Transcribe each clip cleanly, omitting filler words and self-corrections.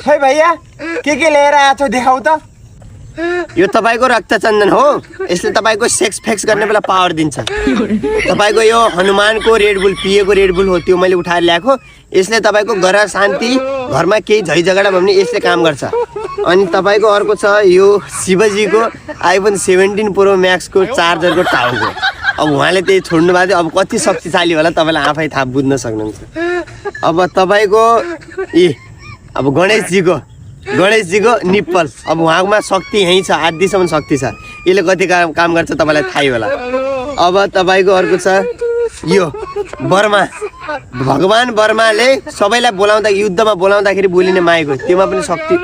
खै भैया के लिएर आएको छौ देखाऊ त। यो तपाईको रक्तचन्दन हो। यसले तपाईको सेक्स फेक्स गर्ने बेला पावर दिन्छ। तपाईको यो हनुमानको रेड बुल पिएको रेड बुल हो, त्यो मैले उठाएर ल्याएको। यसले तपाईको घर शान्ति, घरमा केही झै झगडा भयो भने यसले काम गर्छ। अनि तपाईको अर्को छ यो शिवजीको आइफोन 17 प्रो म्याक्सको चार्जरको टाउको। अब उहाँले त्यही छोड्नु भएको थियो। अब कति शक्तिशाली होला तपाईँलाई आफै थाहा बुझ्न सक्नुहुन्छ। अब तपाईँको अब गणेशजीको निप्पल। अब उहाँमा शक्ति यहीँ छ, आदिसम्म शक्ति छ। यसले कति काम गर्छ तपाईँलाई थाहै होला। अब तपाईँको अर्को छ यो बर्मा। भगवान बर्माले सबैलाई बोलाउँदा युद्धमा बोलाउँदाखेरि बोलिने माएको, त्योमा पनि शक्ति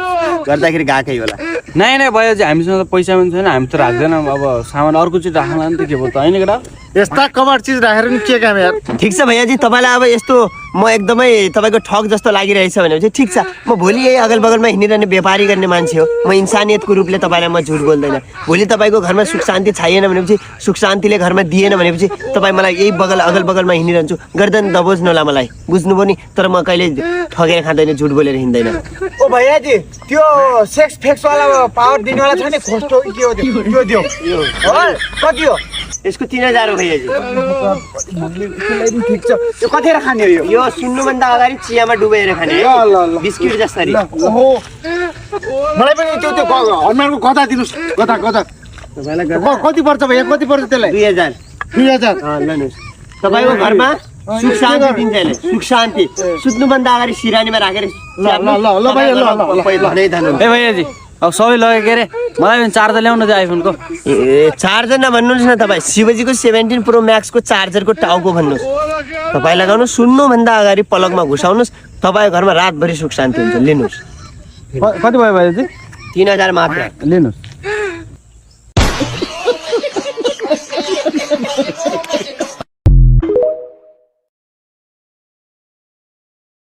गर्दाखेरि गएकै होला। नै भयो चाहिँ हामीसँग त पैसा पनि छैन, हामी त राख्दैनौँ। अब सामान अर्को चिज राख्नु नि त के भयो त होइन केटा। यस्ता कभर चिज राखेर नि के काम यार। ठिक छ भैयाजी, तपाईँलाई अब यस्तो म एकदमै तपाईँको ठग जस्तो लागिरहेछ भनेपछि ठिक छ। म भोलि यही अगल बगलमा हिँडिरहने व्यापारी गर्ने मान्छे हो। म इन्सानियतको रूपले तपाईँलाई म झुट बोल्दैन। भोलि तपाईँको घरमा सुख शान्ति छैन भनेपछि, सुख शान्तिले घरमा दिएन भनेपछि तपाईँ मलाई यही अगल बगलमा हिँडिरहन्छु। गर्दैन दबोज्नु होला मलाई, बुझ्नुभयो नि। तर म कहिले ठगेर खाँदैन, झुट बोलेर हिँड्दैन। ओ भैयाजी त्यो सेक्स फेक्सवाला पावर दिनेवाला छ नि, खोस्टो के हो त्यो दियो कति हो? यसको 3000 हो भैयाजी। ठिक छ। यो कतिखेर खाने हो? यो सुन्नुभन्दा अगाडि चियामा डुबाएर खाने बिस्किट जसरी। मलाई पनि त्यो हनुमानको गदा दिनुहोस्। गदा कति पर्छ भैया? कति पर्छ त्यसलाई? 2000। 2000 लानुहोस्। तपाईँको घरमा सुख शान्ति दिन्छ यसले। सुख शान्ति सुत्नुभन्दा अगाडि सिरानीमा राखेर भैयाजी अब सबै लगे के अरे मलाई पनि चार्जर ल्याउनु चाहिँ आइफोनको। चार्जर नभन्नुहोस् न, तपाईँ शिवजीको 17 प्रो म्याक्सको चार्जरको टाउको भन्नुहोस्। तपाईँ लगाउनु, सुन्नुभन्दा अगाडि पलकमा घुसाउनुहोस्। तपाईँको घरमा रातभरि सुख शान्ति हुन्छ। लिनुहोस्। कति भयो भैयाजी? 3000 मात्र लिनुहोस्।